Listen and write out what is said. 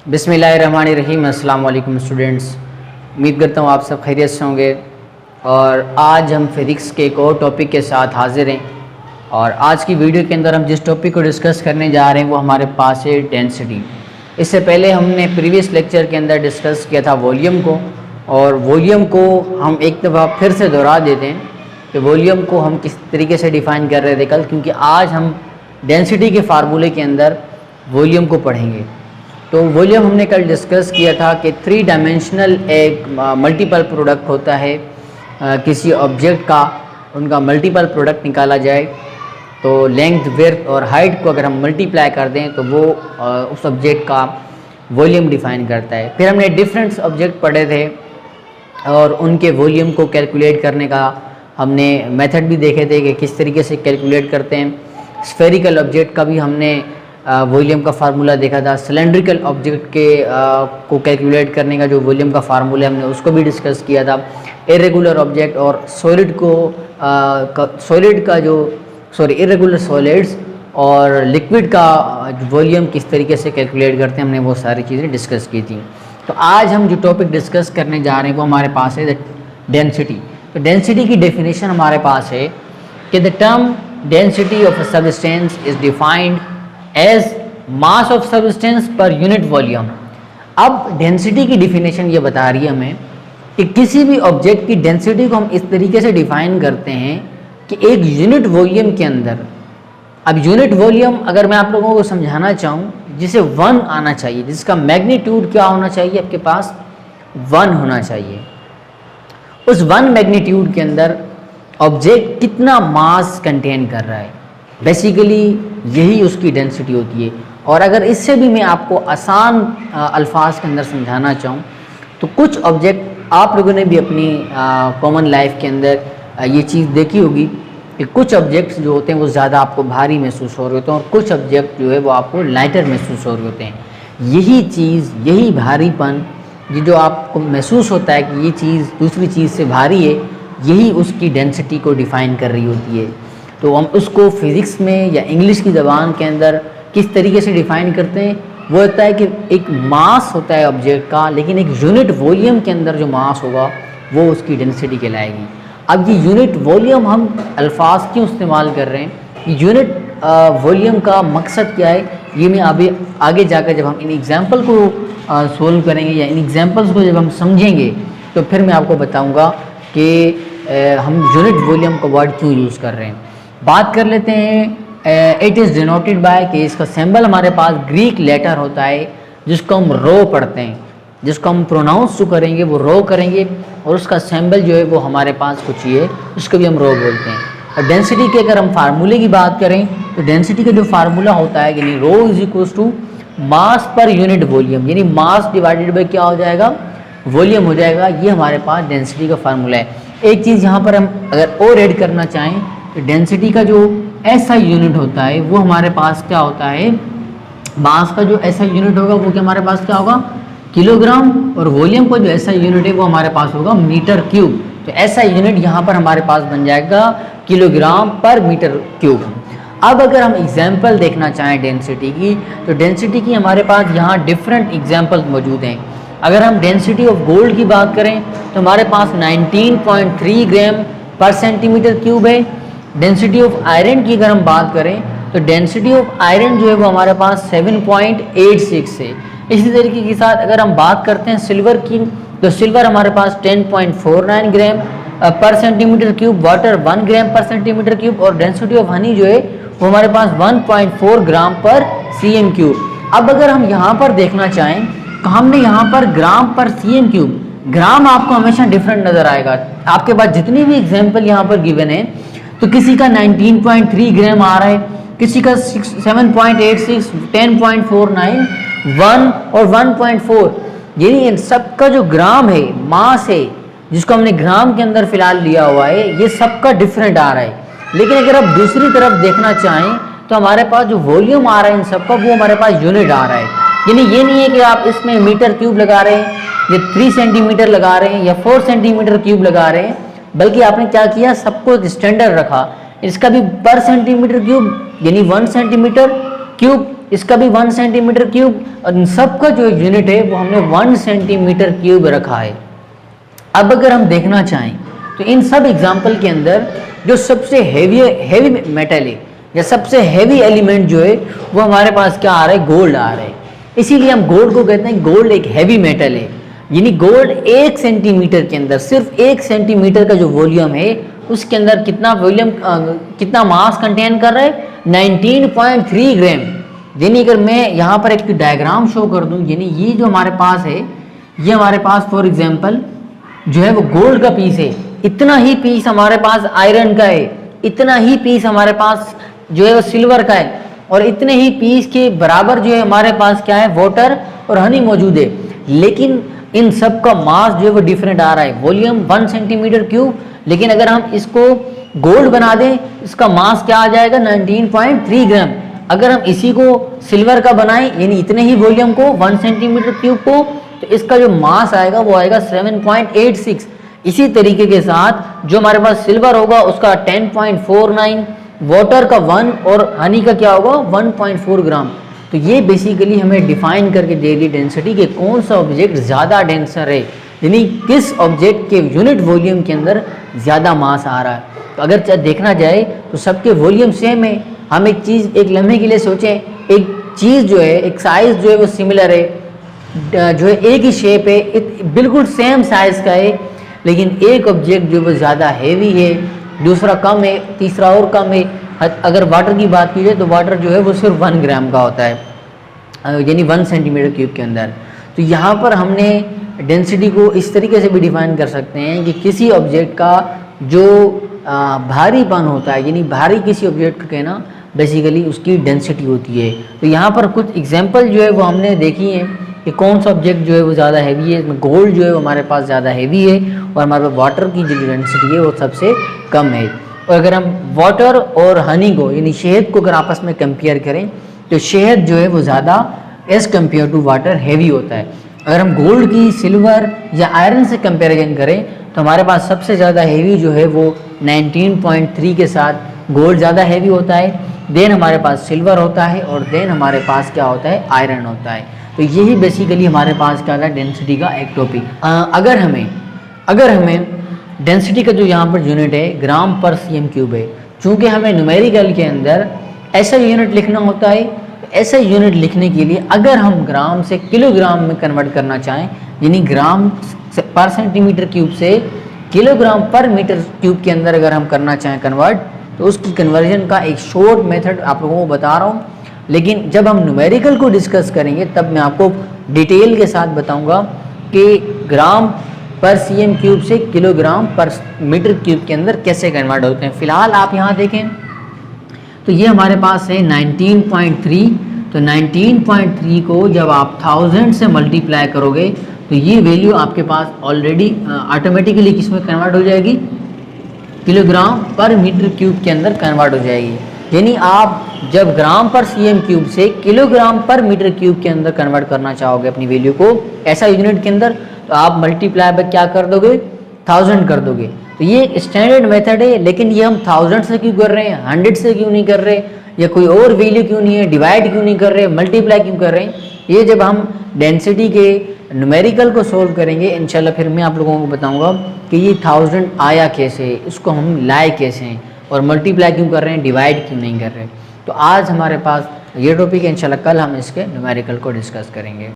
बिस्मिल्लाहिर्रहमानिर्रहीम। अस्सलाम वालेकुम स्टूडेंट्स, उम्मीद करता हूँ आप सब खैरियत से होंगे। और आज हम फिज़िक्स के एक और टॉपिक के साथ हाजिर हैं। और आज की वीडियो के अंदर हम जिस टॉपिक को डिस्कस करने जा रहे हैं वो हमारे पास है डेंसिटी। इससे पहले हमने प्रीवियस लेक्चर के अंदर डिस्कस किया था वॉल्यूम को, और वॉल्यूम को हम एक दफ़ा फिर से दोहरा देते हैं कि वॉल्यूम को हम किस तरीके से डिफ़ाइन कर रहे थे कल, क्योंकि आज हम डेंसिटी के फार्मूले के अंदर वॉल्यूम को पढ़ेंगे। तो वॉल्यूम हमने कल डिस्कस किया था कि 3 डायमेंशनल एक मल्टीपल प्रोडक्ट होता है किसी ऑब्जेक्ट का, उनका मल्टीपल प्रोडक्ट निकाला जाए तो लेंथ, विड्थ और हाइट को अगर हम मल्टीप्लाई कर दें तो वो उस ऑब्जेक्ट का वॉल्यूम डिफ़ाइन करता है। फिर हमने डिफरेंट ऑब्जेक्ट पढ़े थे और उनके वॉल्यूम को कैलकुलेट करने का हमने मेथड भी देखे थे कि किस तरीके से कैलकुलेट करते हैं। स्फेरिकल ऑब्जेक्ट का भी हमने वॉल्यूम का फार्मूला देखा था। सिलेंड्रिकल ऑब्जेक्ट के को कैलकुलेट करने का जो वॉल्यूम का फार्मूला हमने उसको भी डिस्कस किया था। इरेगुलर ऑब्जेक्ट और सॉलिड को इरेगुलर सॉलिड्स और लिक्विड का वॉल्यूम किस तरीके से कैलकुलेट करते हैं, हमने वो सारी चीज़ें डिस्कस की थी। तो आज हम जो टॉपिक डिस्कस करने जा रहे हैं वो हमारे पास है डेंसिटी। तो डेंसिटी की डेफिनेशन हमारे पास है कि the term density of a substance is defined as mass of substance per unit volume. अब डेंसिटी की डिफिनेशन ये बता रही है हमें कि किसी भी ऑब्जेक्ट की डेंसिटी को हम इस तरीके से डिफाइन करते हैं कि एक यूनिट वॉल्यूम के अंदर, अब यूनिट वॉल्यूम अगर मैं आप लोगों को समझाना चाहूँ, जिसे 1 आना चाहिए, जिसका मैग्नीट्यूड क्या होना चाहिए, आपके पास 1 होना चाहिए। उस 1 मैग्नीट्यूड के अंदर ऑब्जेक्ट कितना मास कंटेन कर रहा है, बेसिकली यही उसकी डेंसिटी होती है। और अगर इससे भी मैं आपको आसान अल्फाज के अंदर समझाना चाहूँ तो कुछ ऑब्जेक्ट आप लोगों ने भी अपनी कॉमन लाइफ के अंदर ये चीज़ देखी होगी कि कुछ ऑब्जेक्ट्स जो होते हैं वो ज़्यादा आपको भारी महसूस हो रहे होते हैं और कुछ ऑब्जेक्ट जो है वो आपको लाइटर महसूस हो रहे होते हैं। यही चीज़, यही भारीपन ये जो आपको महसूस होता है कि ये चीज़ दूसरी चीज़ से भारी है, यही उसकी डेंसिटी को डिफ़ाइन कर रही होती है। तो हम उसको फिज़िक्स में या इंग्लिश की ज़बान के अंदर किस तरीके से डिफ़ाइन करते हैं, वो होता है कि एक मास होता है ऑब्जेक्ट का, लेकिन एक यूनिट वॉल्यूम के अंदर जो मास होगा वो उसकी डेंसिटी कहलाएगी। अब ये यूनिट वॉल्यूम हम अल्फाज क्यों इस्तेमाल कर रहे हैं, यूनिट वॉल्यूम का मकसद क्या है, ये मैं अभी आगे जाकर जब हम इन एग्जाम्पल को सोल्व करेंगे या इन एग्जाम्पल्स को जब हम समझेंगे तो फिर मैं आपको बताऊँगा कि हम यूनिट वॉल्यूम का वर्ड क्यों यूज़ कर रहे हैं। बात कर लेते हैं। इट इज़ डिनोटेड बाय, कि इसका सिंबल हमारे पास ग्रीक लेटर होता है जिसको हम रो पढ़ते हैं, जिसको हम प्रोनाउंस जो करेंगे वो रो करेंगे, और उसका सिंबल जो है वो हमारे पास कुछ ही है, उसको भी हम रो बोलते हैं। और डेंसिटी के अगर हम फार्मूले की बात करें तो डेंसिटी का जो फार्मूला होता है यानी rho is equals to mass per unit volume, यानी मास डिवाइडेड बाई क्या हो जाएगा, वॉल्यूम हो जाएगा। ये हमारे पास डेंसिटी का फार्मूला है। एक चीज़ यहाँ पर हम अगर और ऐड करना चाहें तो डेंसिटी का जो ऐसा यूनिट होता है वो हमारे पास क्या होता है, मास का जो ऐसा यूनिट होगा वो क्या हमारे पास क्या होगा, किलोग्राम, और वॉल्यूम का जो ऐसा यूनिट है वो हमारे पास होगा मीटर क्यूब। तो ऐसा यूनिट यहाँ पर हमारे पास बन जाएगा किलोग्राम पर मीटर क्यूब। अब अगर हम एग्जाम्पल देखना चाहें डेंसिटी की, तो डेंसिटी की हमारे पास यहाँ डिफरेंट एग्जाम्पल मौजूद हैं। अगर हम डेंसिटी ऑफ गोल्ड की बात करें तो हमारे पास 19.3 ग्राम पर सेंटीमीटर क्यूब है। डेंसिटी ऑफ आयरन की अगर हम बात करें तो डेंसिटी ऑफ आयरन जो है वो हमारे पास 7.86 है। इसी तरीके के साथ अगर हम बात करते हैं सिल्वर की, तो सिल्वर हमारे पास 10.49 ग्राम पर सेंटीमीटर क्यूब, वाटर 1 ग्राम पर सेंटीमीटर क्यूब, और डेंसिटी ऑफ हनी जो है वो हमारे पास 1.4 ग्राम पर cm क्यूब। अब अगर हम यहाँ पर देखना चाहें तो हमने यहाँ पर ग्राम पर cm क्यूब, ग्राम आपको हमेशा डिफरेंट नज़र आएगा। आपके पास जितनी भी एग्जाम्पल यहाँ पर गिवन है तो किसी का 19.3 ग्राम आ रहा है, किसी का 7.86, 10.49, 1 और 1.4, यानी इन सबका जो ग्राम है, मास है, जिसको हमने ग्राम के अंदर फिलहाल लिया हुआ है, ये सबका डिफरेंट आ रहा है। लेकिन अगर आप दूसरी तरफ देखना चाहें तो हमारे पास जो वॉल्यूम आ रहा है इन सबका वो हमारे पास यूनिट आ रहा है। यानी ये नहीं है कि आप इसमें मीटर क्यूब लगा रहे हैं या 3 सेंटीमीटर लगा रहे हैं या 4 सेंटीमीटर क्यूब लगा रहे हैं, बल्कि आपने क्या किया, सबको स्टैंडर्ड रखा। इसका भी पर सेंटीमीटर क्यूब यानी 1 सेंटीमीटर क्यूब इसका भी 1 सेंटीमीटर क्यूब, और इन सब का जो यूनिट है वो हमने 1 सेंटीमीटर क्यूब रखा है। अब अगर हम देखना चाहें तो इन सब एग्जाम्पल के अंदर जो सबसे हैवी मेटल है या सबसे हैवी एलिमेंट जो है वो हमारे पास क्या आ रहा है, गोल्ड आ रहा है। इसीलिए हम गोल्ड को कहते हैं गोल्ड एक हैवी मेटल है। यानी गोल्ड 1 सेंटीमीटर के अंदर, सिर्फ 1 सेंटीमीटर का जो वॉल्यूम है उसके अंदर कितना वॉल्यूम, कितना मास कंटेन कर रहा है, 19.3 ग्राम। यानी अगर मैं यहाँ पर एक डायग्राम शो कर दूँ, यानी ये जो हमारे पास है, ये हमारे पास फॉर एग्जांपल जो है वो गोल्ड का पीस है, इतना ही पीस हमारे पास आयरन का है, इतना ही पीस हमारे पास जो है वो सिल्वर का है, और इतने ही पीस के बराबर जो है हमारे पास क्या है, वाटर और हनी मौजूद है। लेकिन इन सब का मास जो है वो डिफरेंट आ रहा है, वॉल्यूम 1 सेंटीमीटर क्यूब, लेकिन अगर हम इसको गोल्ड बना दें इसका मास क्या आ जाएगा, 19.3 ग्राम। अगर हम इसी को सिल्वर का बनाएं, यानी इतने ही वॉल्यूम को 1 सेंटीमीटर क्यूब को, तो इसका जो मास आएगा वो आएगा 7.86। इसी तरीके के साथ जो हमारे पास सिल्वर होगा उसका 10.49, वाटर का 1 और हनी का क्या होगा 1.4 ग्राम। तो ये बेसिकली हमें डिफाइन करके दे दी डेंसिटी कि कौन सा ऑब्जेक्ट ज़्यादा डेंसर है, यानी किस ऑब्जेक्ट के यूनिट वॉल्यूम के अंदर ज़्यादा मास आ रहा है। तो अगर देखना जाए तो सबके वॉल्यूम सेम है। हम एक चीज़ एक लम्हे के लिए सोचें, एक चीज़ जो है, एक साइज़ जो है वो सिमिलर है, जो है एक ही शेप है, बिल्कुल सेम साइज़ का है, लेकिन एक ऑब्जेक्ट जो वो ज़्यादा हैवी है, दूसरा कम है, तीसरा और कम है। अगर वाटर की बात की जाए तो वाटर जो है वो सिर्फ 1 ग्राम का होता है, यानी 1 सेंटीमीटर क्यूब के अंदर। तो यहाँ पर हमने डेंसिटी को इस तरीके से भी डिफाइन कर सकते हैं कि किसी ऑब्जेक्ट का जो भारीपन होता है, यानी भारी किसी ऑब्जेक्ट का कहना बेसिकली उसकी डेंसिटी होती है। तो यहाँ पर कुछ एग्जांपल जो है वो हमने देखी हैं कि कौन सा ऑब्जेक्ट जो है वो ज़्यादा हैवी है। इसमें गोल्ड जो है वो हमारे पास ज़्यादा हैवी है और हमारे पास वाटर की जो डेंसिटी है वो सबसे कम है। और अगर हम वाटर और हनी को, यानी शहद को अगर आपस में कंपेयर करें तो शहद जो है वो ज़्यादा as compared to water heavy होता है। अगर हम गोल्ड की, सिल्वर या आयरन से कंपेरिजन करें तो हमारे पास सबसे ज़्यादा हैवी जो है वो 19.3 के साथ गोल्ड ज़्यादा हैवी होता है, देन हमारे पास सिल्वर होता है, और देन हमारे पास क्या होता है, आयरन होता है। तो यही बेसिकली हमारे पास क्या था डेंसिटी का एक टॉपिक। अगर हमें डेंसिटी का जो यहाँ पर यूनिट है ग्राम पर सीएम क्यूब है, चूँकि हमें न्यूमेरिकल के अंदर ऐसा यूनिट लिखना होता है, ऐसा यूनिट लिखने के लिए अगर हम ग्राम से किलोग्राम में कन्वर्ट करना चाहें, यानी ग्राम पर सेंटीमीटर क्यूब से किलोग्राम पर मीटर क्यूब के अंदर अगर हम करना चाहें कन्वर्ट, तो उसकी कन्वर्जन का एक शॉर्ट मेथड आप लोगों को बता रहा हूँ। लेकिन जब हम न्यूमेरिकल को डिस्कस करेंगे तब मैं आपको डिटेल के साथ बताऊंगा कि ग्राम पर सीएम क्यूब से किलोग्राम पर मीटर क्यूब के अंदर कैसे कन्वर्ट होते हैं। फिलहाल आप यहाँ देखें तो ये हमारे पास है 19.3। तो 19.3 को जब आप 1000 से मल्टीप्लाई करोगे तो ये वैल्यू आपके पास ऑलरेडी ऑटोमेटिकली किस में कन्वर्ट हो जाएगी, किलोग्राम पर मीटर क्यूब के अंदर कन्वर्ट हो जाएगी। यानी आप जब ग्राम पर सीएम क्यूब से किलोग्राम पर मीटर क्यूब के अंदर कन्वर्ट करना चाहोगे अपनी वैल्यू को ऐसा यूनिट के अंदर, तो आप मल्टीप्लाई बाय क्या कर दोगे, 1000 कर दोगे। तो ये स्टैंडर्ड मेथड है, लेकिन ये हम 1000 से क्यों कर रहे हैं, 100 से क्यों नहीं कर रहे, या कोई और वैल्यू क्यों नहीं है, डिवाइड क्यों नहीं कर रहे, मल्टीप्लाई क्यों कर रहे हैं। ये जब हम डेंसिटी के न्यूमेरिकल को सोल्व करेंगे इंशाल्लाह फिर मैं आप लोगों को बताऊंगा कि ये 1000 आया कैसे, इसको हम लाए कैसे हैं, और मल्टीप्लाई क्यों कर रहे हैं, डिवाइड क्यों नहीं कर रहे। तो आज हमारे पास ये टॉपिक है, इंशाल्लाह कल हम इसके न्यूमेरिकल को डिस्कस करेंगे।